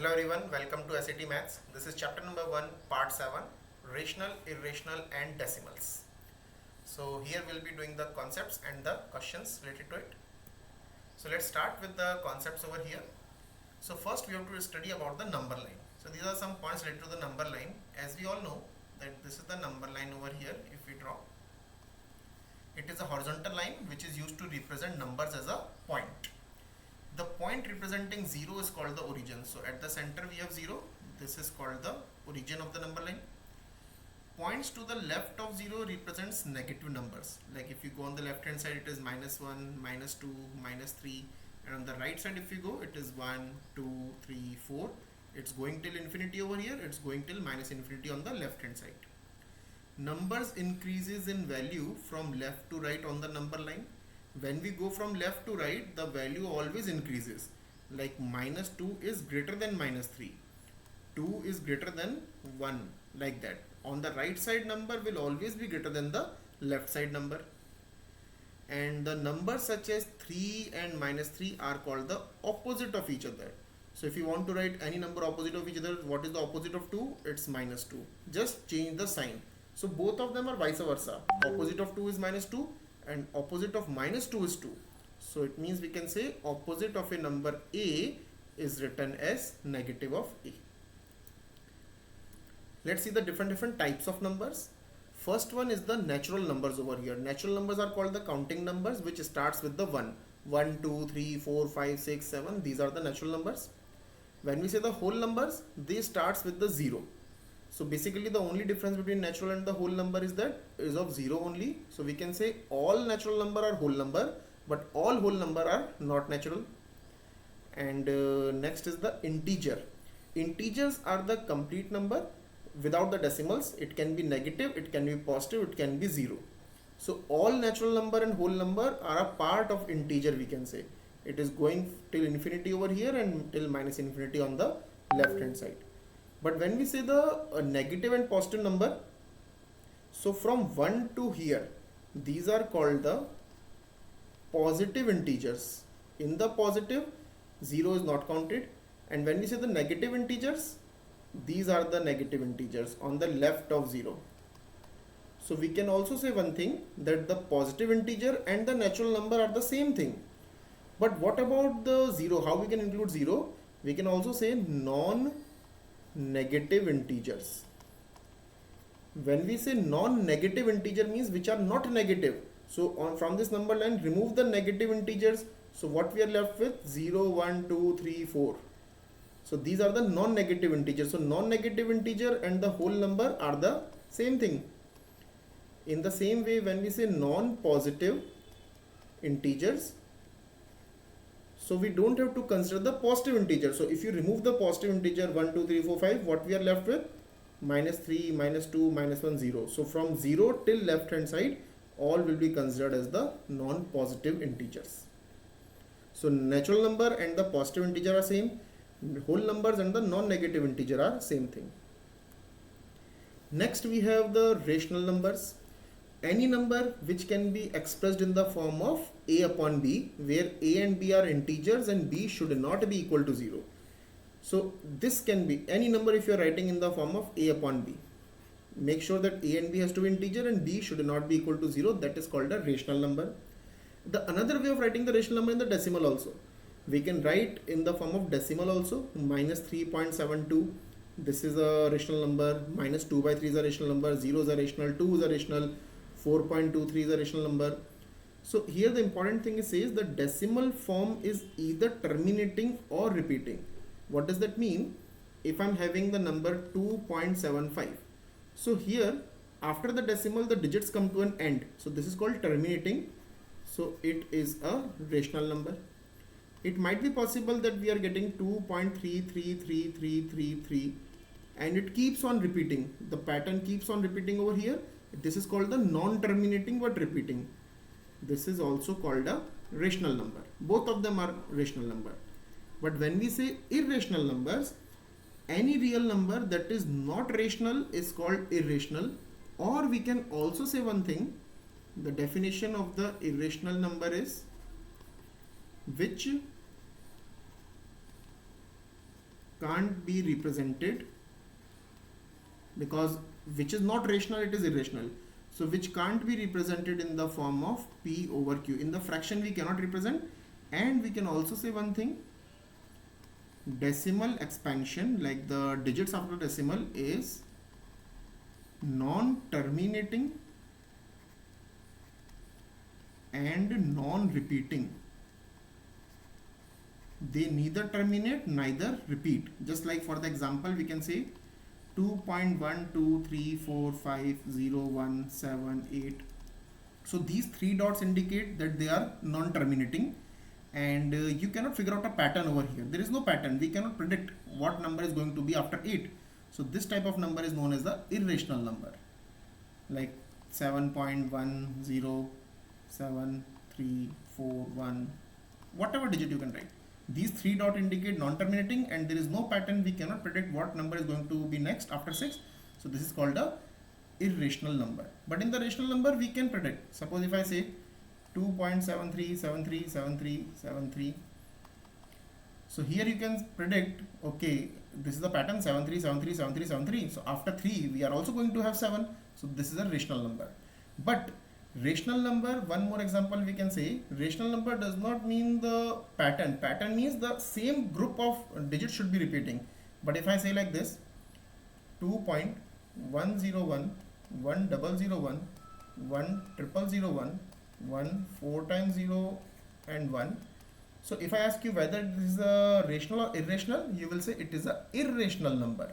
Hello everyone, welcome to SAT Maths. This is chapter number 1, part 7, Rational, Irrational and Decimals. So here we'll be doing the concepts and the questions related to it. So let's start with the concepts over here. So first we have to study about the number line. So these are some points related to the number line. As we all know that this is the number line over here if we draw. It is a horizontal line which is used to represent numbers as a point. The point representing 0 is called the origin. So at the center we have 0. This is called the origin of the number line. Points to the left of 0 represents negative numbers. Like if you go on the left hand side, it is -1, -2, -3. And on the right side if you go, it is 1, 2, 3, 4. It's going till infinity over here. It's going till -infinity on the left hand side. Numbers increases in value from left to right on the number line. When we go from left to right, the value always increases. Like -2 is greater than -3. 2 is greater than 1. Like that. On the right side number will always be greater than the left side number. And the numbers such as 3 and -3 are called the opposite of each other. So if you want to write any number opposite of each other, what is the opposite of 2? It's -2. Just change the sign. So both of them are vice versa. Opposite of 2 is -2. And opposite of -2 is 2. So it means we can say opposite of a number A is written as negative of A. Let's see the different types of numbers. First one is the natural numbers over here. Natural numbers are called the counting numbers, which starts with the 1. 1, 2, 3, 4, 5, 6, 7. These are the natural numbers. When we say the whole numbers, they starts with the 0. So basically the only difference between natural and the whole number is that is of 0 only. So we can say all natural number are whole number, but all whole number are not natural. And next is the integer. Integers are the complete number without the decimals. It can be negative, it can be positive, it can be 0. So all natural number and whole number are a part of integer, we can say. It is going till infinity over here and till -infinity on the left hand side. But when we say the negative and positive number, so from 1 to here, these are called the positive integers. In the positive, 0 is not counted. And when we say the negative integers, these are the negative integers on the left of 0. So we can also say one thing, that the positive integer and the natural number are the same thing. But what about the 0? How we can include 0? We can also say non-negative integers. When we say non-negative integer means which are not negative. So from this number line, remove the negative integers. So what we are left with? 0, 1, 2, 3, 4. So these are the non-negative integers. So non-negative integer and the whole number are the same thing. In the same way, when we say non-positive integers, so we don't have to consider the positive integer. So if you remove the positive integer 1, 2, 3, 4, 5, what we are left with? -3, -2, -1, 0. So from 0 till left hand side, all will be considered as the non-positive integers. So natural number and the positive integer are same. Whole numbers and the non-negative integer are same thing. Next we have the rational numbers. Any number which can be expressed in the form of a upon b, where a and b are integers and b should not be equal to 0. So this can be any number if you are writing in the form of a upon b. Make sure that a and b has to be integer and b should not be equal to 0. That is called a rational number. The another way of writing the rational number in the decimal also. We can write in the form of decimal also. -3.72. This is a rational number. -2/3 is a rational number. 0 is a rational. 2 is a rational. 4.23 is a rational number. So here the important thing is says the decimal form is either terminating or repeating. What does that mean? If I'm having the number 2.75, so here after the decimal the digits come to an end. So this is called terminating. So it is a rational number. It might be possible that we are getting 2.333333 and it keeps on repeating. The pattern keeps on repeating over here. This is called the non-terminating but repeating. This is also called a rational number. Both of them are rational number. But when we say irrational numbers, any real number that is not rational is called irrational. Or we can also say one thing, the definition of the irrational number is which can't be represented, because which is not rational, it is irrational. So which can't be represented in the form of p over q. In the fraction we cannot represent. And we can also say one thing, decimal expansion, like the digits after decimal, is non-terminating and non-repeating. They neither terminate neither repeat. Just like for the example, we can say 2.123450178. So these three dots indicate that they are non-terminating, and you cannot figure out a pattern over here. There is no pattern. We cannot predict what number is going to be after 8. So this type of number is known as the irrational number, like 7.107341, whatever digit you can write. These three dots indicate non-terminating, and there is no pattern. We cannot predict what number is going to be next after 6. So this is called a irrational number. But in the rational number we can predict. Suppose if I say 2.73737373, so here you can predict, okay, this is the pattern 73737373. So after 3 we are also going to have 7. So this is a rational number. But rational number, one more example we can say, rational number does not mean the pattern. Pattern means the same group of digits should be repeating. But if I say like this, 2.101 1001 1001 1 4 times 0 and 1. So if I ask you whether this is a rational or irrational, you will say it is a irrational number.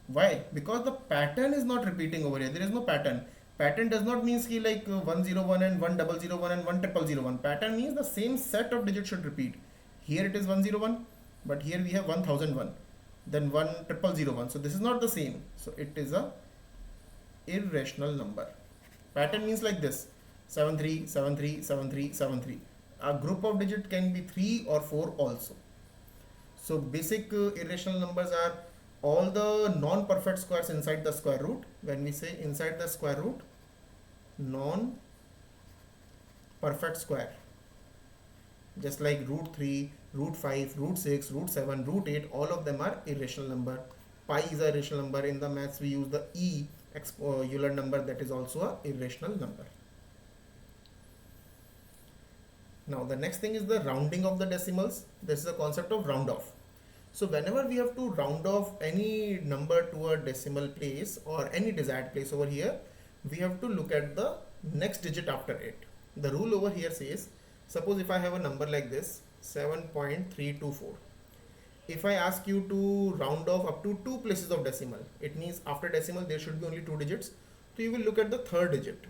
Why? Because the pattern is not repeating over here. There is no pattern. Pattern does not mean like 101 and 1001 and 1001. Pattern means the same set of digits should repeat. Here it is 101, but here we have 1001, then 1001. So this is not the same. So it is a irrational number. Pattern means like this: 73 73 73 73. A group of digit can be 3 or 4 also. So basic irrational numbers are all the non-perfect squares inside the square root. When we say inside the square root, non-perfect square, just like root 3, root 5, root 6, root 7, root 8, all of them are irrational number. Pi is a irrational number. In the maths we use the Euler number, that is also a irrational number. Now the next thing is the rounding of the decimals. This is the concept of round off. So whenever we have to round off any number to a decimal place or any desired place over here, we have to look at the next digit after it. The rule over here says, suppose if I have a number like this, 7.324. If I ask you to round off up to 2 places of decimal, it means after decimal there should be only 2 digits. So you will look at the third digit,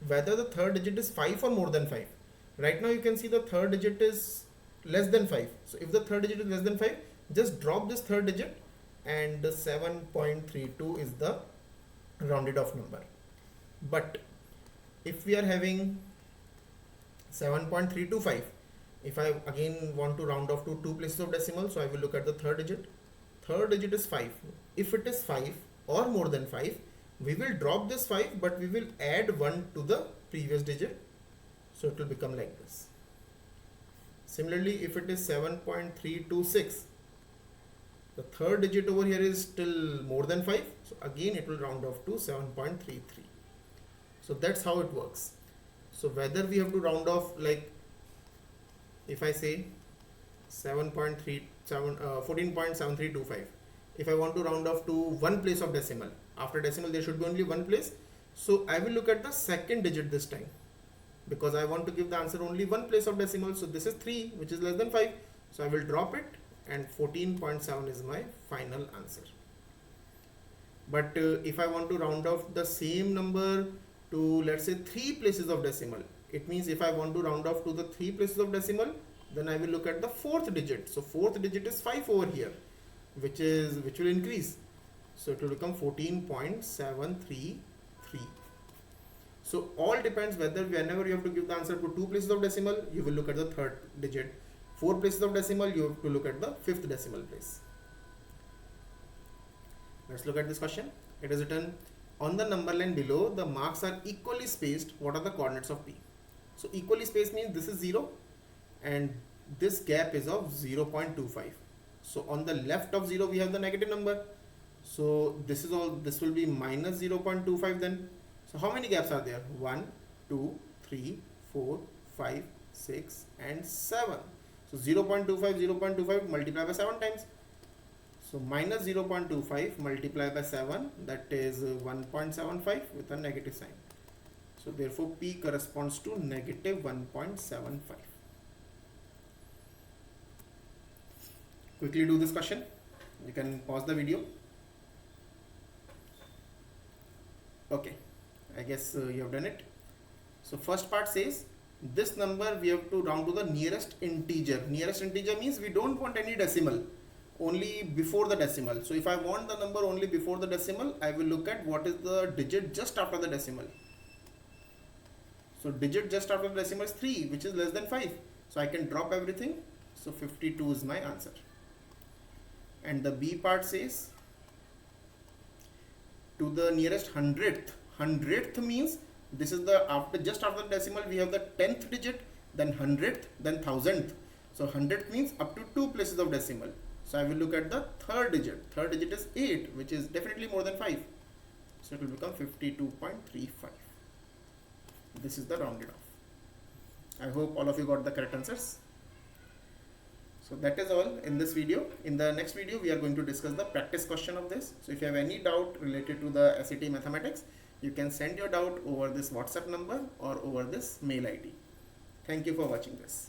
whether the third digit is 5 or more than 5. Right now you can see the third digit is less than 5. So if the third digit is less than 5, just drop this third digit, and the 7.32 is the rounded off number. But if we are having 7.325, if I again want to round off to 2 places of decimal, so I will look at the third digit. Third digit is 5. If it is 5 or more than 5, we will drop this 5, but we will add 1 to the previous digit. So it will become like this. Similarly, if it is 7.326, the third digit over here is still more than 5. So again it will round off to 7.33. So that's how it works. So whether we have to round off, like if I say 14.7325, if I want to round off to 1 place of decimal, after decimal there should be only 1 place. So I will look at the second digit this time, because I want to give the answer only 1 place of decimal. So this is 3, which is less than 5. So I will drop it, and 14.7 is my final answer. But if I want to round off the same number to, let's say, 3 places of decimal, it means if I want to round off to the 3 places of decimal, then I will look at the 4th digit. So 4th digit is 5 over here, which will increase. So it will become 14.733. So all depends whether whenever you have to give the answer to 2 places of decimal, you will look at the 3rd digit. 4 places of decimal, you have to look at the 5th decimal place. Let's look at this question. It is written, on the number line below, the marks are equally spaced. What are the coordinates of P? So equally spaced means this is 0 and this gap is of 0.25. So on the left of 0 we have the negative number. So this will be minus 0.25 then. So how many gaps are there? 1, 2, 3, 4, 5, 6 and 7. So 0.25 multiplied by 7 times. So minus 0.25 multiplied by 7, that is 1.75 with a negative sign. So therefore P corresponds to negative 1.75. Quickly do this question. You can pause the video. Okay, I guess you have done it. So first part says this number we have to round to the nearest integer. Nearest integer means we don't want any decimal, only before the decimal. So if I want the number only before the decimal, I will look at what is the digit just after the decimal. So digit just after the decimal is 3, which is less than 5. So I can drop everything. So 52 is my answer. And the B part says to the nearest hundredth. Hundredth means this is the just after the decimal we have the 10th digit, then hundredth, then thousandth. So hundredth means up to 2 places of decimal. So I will look at the third digit. Third digit is 8, which is definitely more than 5. So it will become 52.35. This is the rounded off. I hope all of you got the correct answers. So that is all in this video. In the next video, we are going to discuss the practice question of this. So if you have any doubt related to the SAT mathematics, you can send your doubt over this WhatsApp number or over this mail ID. Thank you for watching this.